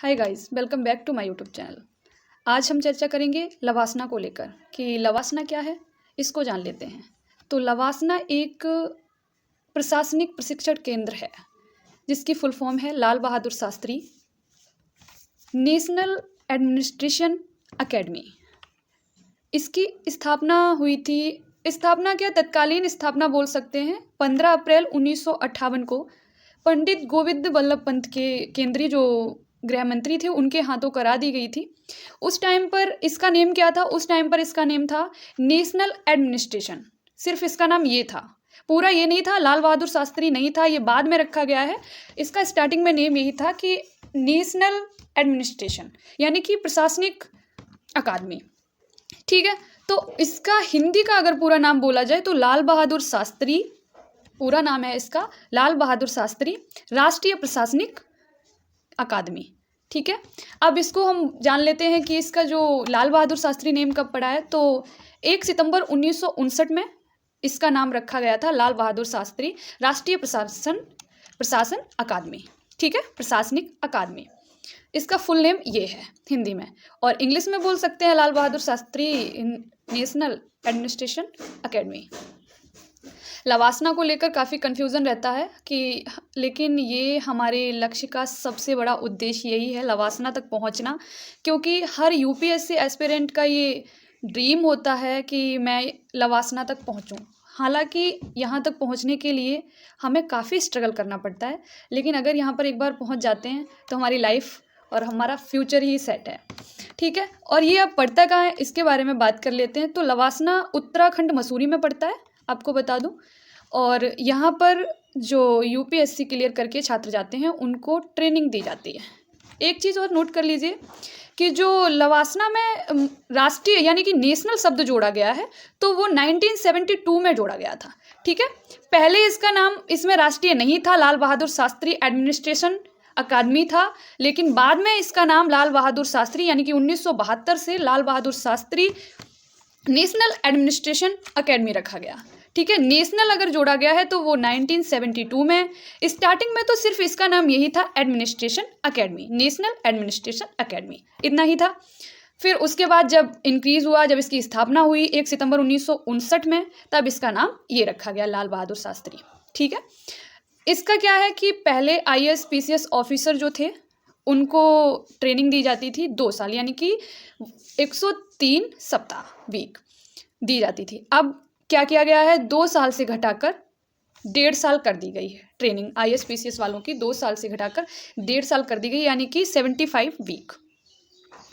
Hi guys, welcome back to my YouTube channel. आज हम चर्चा करेंगे लवासना को लेकर कि लवासना क्या है, इसको जान लेते हैं। तो लवासना एक प्रशासनिक प्रशिक्षण केंद्र है जिसकी फुल फॉर्म है Lal Bahadur Shastri national administration academy. इसकी स्थापना हुई थी, स्थापना क्या तत्कालीन स्थापना बोल सकते हैं, 15 अप्रैल 1958 को पंडित गोविंद बल्लभ पंत के केंद्रीय जो गृह मंत्री थे उनके हाथों करा दी गई थी। उस टाइम पर इसका नेम क्या था? उस टाइम पर इसका नेम था नेशनल एडमिनिस्ट्रेशन। सिर्फ इसका नाम ये था, पूरा ये नहीं था, लाल बहादुर शास्त्री नहीं था, ये बाद में रखा गया है। इसका स्टार्टिंग में नेम यही था कि नेशनल एडमिनिस्ट्रेशन, यानी कि प्रशासनिक अकादमी। ठीक है, तो इसका हिंदी का अगर पूरा नाम बोला जाए तो लाल बहादुर शास्त्री, पूरा नाम है इसका लाल बहादुर शास्त्री राष्ट्रीय प्रशासनिक अकादमी। ठीक है, अब इसको हम जान लेते हैं कि इसका जो लाल बहादुर शास्त्री नेम कब पड़ा है। तो 1 सितंबर 1959 में इसका नाम रखा गया था लाल बहादुर शास्त्री राष्ट्रीय प्रशासन अकादमी। ठीक है, प्रशासनिक अकादमी, इसका फुल नेम ये है हिंदी में, और इंग्लिश में बोल सकते हैं Lal Bahadur Shastri national administration academy. लवासना को लेकर काफ़ी कन्फ्यूज़न रहता है कि, लेकिन ये हमारे लक्ष्य का सबसे बड़ा उद्देश्य यही है, लवासना तक पहुंचना, क्योंकि हर यूपीएससी एस्पिरेंट का ये ड्रीम होता है कि मैं लवासना तक पहुंचूं। हालांकि यहाँ तक पहुंचने के लिए हमें काफ़ी स्ट्रगल करना पड़ता है, लेकिन अगर यहाँ पर एक बार पहुँच जाते हैं तो हमारी लाइफ और हमारा फ्यूचर ही सेट है। ठीक है, और ये अब पड़ता कहाँ है इसके बारे में बात कर लेते हैं। तो लवासना उत्तराखंड मसूरी में पड़ता है, आपको बता दूं। और यहाँ पर जो यूपीएससी क्लियर करके छात्र जाते हैं उनको ट्रेनिंग दी जाती है। एक चीज़ और नोट कर लीजिए कि जो लवासना में राष्ट्रीय यानी कि नेशनल शब्द जोड़ा गया है तो वो 1972 में जोड़ा गया था। ठीक है, पहले इसका नाम इसमें राष्ट्रीय नहीं था, लाल बहादुर शास्त्री एडमिनिस्ट्रेशन अकादमी था, लेकिन बाद में इसका नाम लाल बहादुर शास्त्री यानी कि 1972 से Lal Bahadur Shastri national administration academy रखा गया। ठीक है, नेशनल अगर जोड़ा गया है तो वो 1972 में, स्टार्टिंग में तो सिर्फ इसका नाम यही था administration academy, national administration academy, इतना ही था। फिर उसके बाद जब इंक्रीज़ हुआ, जब इसकी स्थापना हुई 1 सितंबर 1959 में, तब इसका नाम ये रखा गया लाल बहादुर शास्त्री। ठीक है, इसका क्या है कि पहले IAS PCS ऑफिसर जो थे उनको ट्रेनिंग दी जाती थी 2 साल, यानी कि 103 सप्ताह वीक दी जाती थी। अब क्या किया गया है, 2 साल से घटाकर 1.5 साल कर दी गई है ट्रेनिंग। IAS PCS वालों की 2 साल से घटाकर 1.5 साल कर दी गई, यानी कि 75 वीक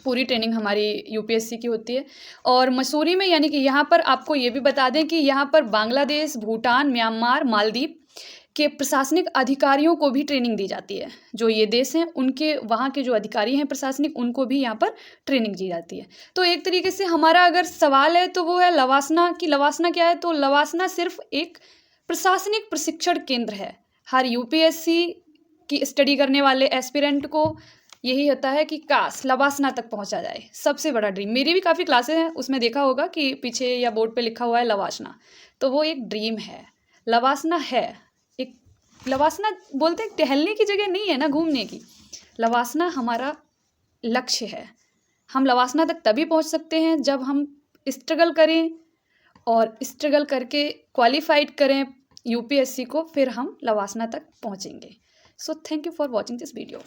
पूरी ट्रेनिंग हमारी यूपीएससी की होती है। और मसूरी में, यानी कि यहाँ पर आपको ये भी बता दें कि यहाँ पर बांग्लादेश, भूटान, म्यांमार, मालदीव के प्रशासनिक अधिकारियों को भी ट्रेनिंग दी जाती है। जो ये देश हैं उनके वहाँ के जो अधिकारी हैं प्रशासनिक, उनको भी यहाँ पर ट्रेनिंग दी जाती है। तो एक तरीके से हमारा अगर सवाल है तो वो है लवासना की। लवासना क्या है? तो लवासना सिर्फ एक प्रशासनिक प्रशिक्षण केंद्र है। हर यूपीएससी की स्टडी करने वाले एस्पिरेंट को यही होता है कि काश लवासना तक पहुँचा जाए, सबसे बड़ा ड्रीम। मेरी भी काफ़ी क्लासेस हैं, उसमें देखा होगा कि पीछे या बोर्ड पर लिखा हुआ है लवासना, तो वो एक ड्रीम है, लवासना है। एक लवासना बोलते हैं टहलने की जगह नहीं है ना, घूमने की। लवासना हमारा लक्ष्य है। हम लवासना तक तभी पहुंच सकते हैं जब हम स्ट्रगल करें, और स्ट्रगल करके क्वालिफाइड करें यूपीएससी को, फिर हम लवासना तक पहुंचेंगे। So thank you for watching this video.